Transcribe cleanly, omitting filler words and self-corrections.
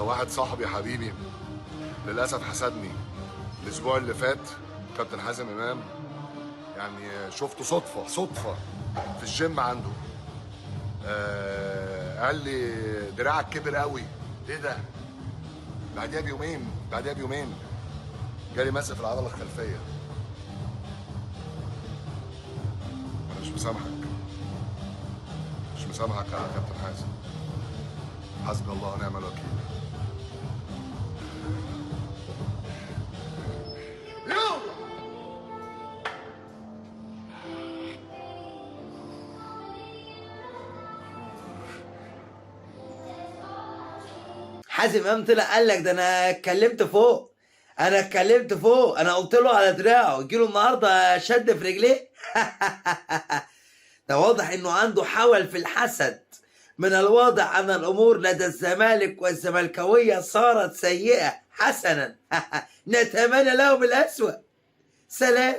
واحد صاحبي حبيبي للاسف حسدني الاسبوع اللي فات. كابتن حازم امام يعني شفته صدفه في الجيم عنده. قال لي دراعك كبر قوي. ايه ده؟ بعديها بيومين جالي مس في العضله الخلفيه. انا مش مسامحك يا كابتن حازم. حسبي الله ونعم الوكيل. حازم امام طلع قال لك ده انا اتكلمت فوق. انا قلت له على دراعه يجيله النهارده شد في رجليه. ده واضح انه عنده حول في الحسد. من الواضح ان الامور لدى الزمالك والزملكاويه صارت سيئه حسنا. نتمنى لهم الاسوأ. سلام.